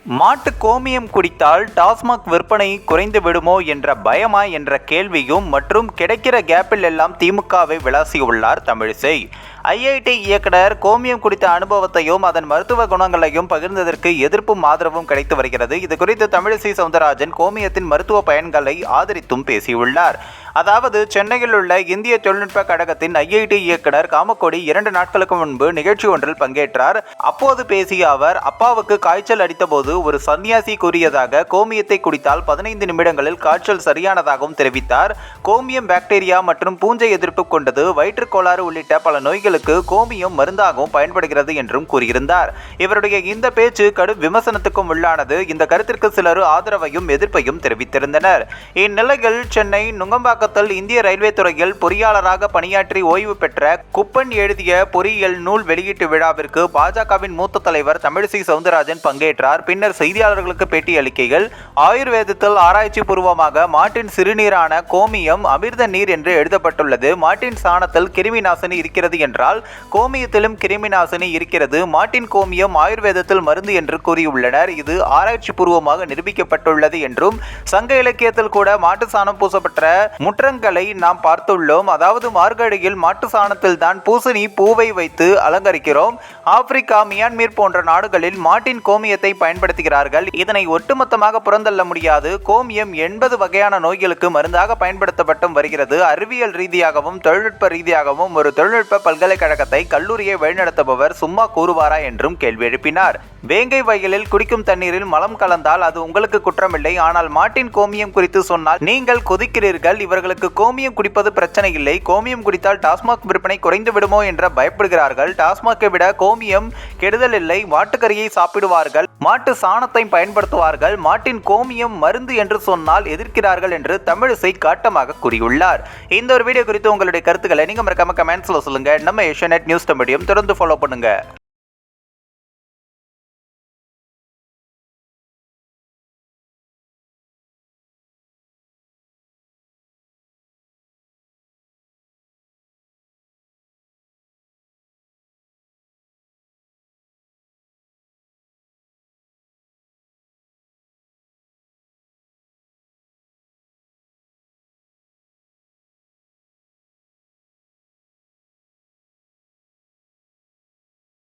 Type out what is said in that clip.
மாட்டு கோமியம் குடித்தால் டாஸ்மாக் விற்பனை குறைந்து விடுமோ என்ற பயமா என்ற கேள்வியும் மற்றும் கிடைக்கிற கேப்பில் எல்லாம் திமுகவை விளாசியுள்ளார் தமிழிசை. ஐஐடி இயக்குனர் கோமியம் குறித்த அனுபவத்தையும் அதன் மருத்துவ குணங்களையும் பகிர்ந்ததற்கு எதிர்ப்பும் ஆதரவும் கிடைத்து வருகிறது. இது குறித்து தமிழிசை சவுந்தரராஜன் கோமியத்தின் மருத்துவ பயன்களை ஆதரித்தும் பேசியுள்ளார். அதாவது சென்னையில் உள்ள இந்திய தொழில்நுட்ப கழகத்தின் ஐஐடி இயக்குனர் காமக்கோடி 2 நாட்களுக்கு முன்பு நிகழ்ச்சி ஒன்றில் பங்கேற்றார். அப்போது பேசிய அவர், அப்பாவுக்கு காய்ச்சல் அடித்தபோது ஒரு சன்னியாசி கூறியதாக கோமியத்தை குடித்தால் 15 நிமிடங்களில் காய்ச்சல் சரியானதாகவும் தெரிவித்தார். கோமியம் பாக்டீரியா மற்றும் பூஞ்சை எதிர்ப்பு கொண்டது, வயிற்றுக்கோளாறு உள்ளிட்ட பல நோய்களுக்கு கோமியம் மருந்தாகவும் பயன்படுகிறது என்றும் கூறியிருந்தார். இவருடைய இந்த பேச்சு கடும் விமர்சனத்துக்கும் உள்ளானது. இந்த கருத்திற்கு சிலர் ஆதரவையும் எதிர்ப்பையும் தெரிவித்திருந்தனர். இந்நிலையில் சென்னை நுங்கம்பாக்கம் இந்திய ரயில்வே துறையில் பொறியாளராக பணியாற்றி ஓய்வு பெற்ற குப்பன் எழுதிய பொறியியல் நூல் வெளியீட்டு விழாவிற்கு பாஜகவின் மூத்த தலைவர் தமிழிசை சவுந்தரராஜன் பங்கேற்றார். பின்னர் செய்தியாளர்களுக்கு பேட்டியளிக்கையில், ஆயுர்வேதத்தில் ஆராய்ச்சி பூர்வமாக மாட்டின் சிறுநீரான கோமியம் அமிர்த நீர் என்று எழுதப்பட்டுள்ளது. மாட்டின் சாணத்தில் கிருமி நாசினி இருக்கிறது என்றால் கோமியத்திலும் கிருமி நாசினி இருக்கிறது. மாட்டின் கோமியம் ஆயுர்வேதத்தில் மருந்து என்று கூறியுள்ளனர். இது ஆராய்ச்சி பூர்வமாக நிரூபிக்கப்பட்டுள்ளது என்றும், சங்க இலக்கியத்தில் கூட மாட்டு சாணம் பூசப்பட்ட முற்றங்களை நாம் பார்த்துள்ளோம். அதாவது மார்கழியில் மாட்டு சாணத்தில் தான் பூசணி பூவை வைத்து அலங்கரிக்கிறோம். ஆப்பிரிக்கா, மியான்மர் போன்ற நாடுகளில் மாட்டின் கோமியத்தை பயன்படுத்துகிறார்கள். இதனை ஒட்டுமொத்தமாக புறந்தள்ள முடியாது. கோமியம் 80 வகையான நோய்களுக்கு மருந்தாக பயன்படுத்தப்பட்டும் வருகிறது. அறிவியல் ரீதியாகவும் தொழில்நுட்ப ரீதியாகவும் ஒரு தொழில்நுட்ப பல்கலைக்கழகத்தை, கல்லூரியை வழிநடத்துபவர் சும்மா கூறுவாரா என்றும் கேள்வி எழுப்பினார். வேங்கை வயலில் குடிக்கும் தண்ணீரில் மலம் கலந்தால் அது உங்களுக்கு குற்றமில்லை. ஆனால் மாட்டின் கோமியம் குறித்து சொன்னால் நீங்கள் கொதிக்கிறீர்கள். இவர்களுக்கு கோமியம் குடிப்பது பிரச்சனை இல்லை. கோமியம் குடித்தால் டாஸ்மாக் விற்பனை குறைந்து விடுமோ என்ற பயப்படுகிறார்கள். டாஸ்மாக்கை விட கோமியம் கெடுதல் இல்லை. மாட்டுக்கறியை சாப்பிடுவார்கள், மாட்டு சாணத்தை பயன்படுத்துவார்கள். மாட்டின் கோமியம் மருந்து என்று சொன்னால் எதிர்க்கிறார்கள் என்று தமிழிசை காட்டமாக கூறியுள்ளார். இந்த ஒரு வீடியோ குறித்து உங்களுடைய கருத்துக்களை நீங்க மறக்காம கமெண்ட்ஸ்ல சொல்லுங்க. நம்ம ஏஷியாநெட் நியூஸ் மீடியம் தொடர்ந்து ஃபாலோ பண்ணுங்க.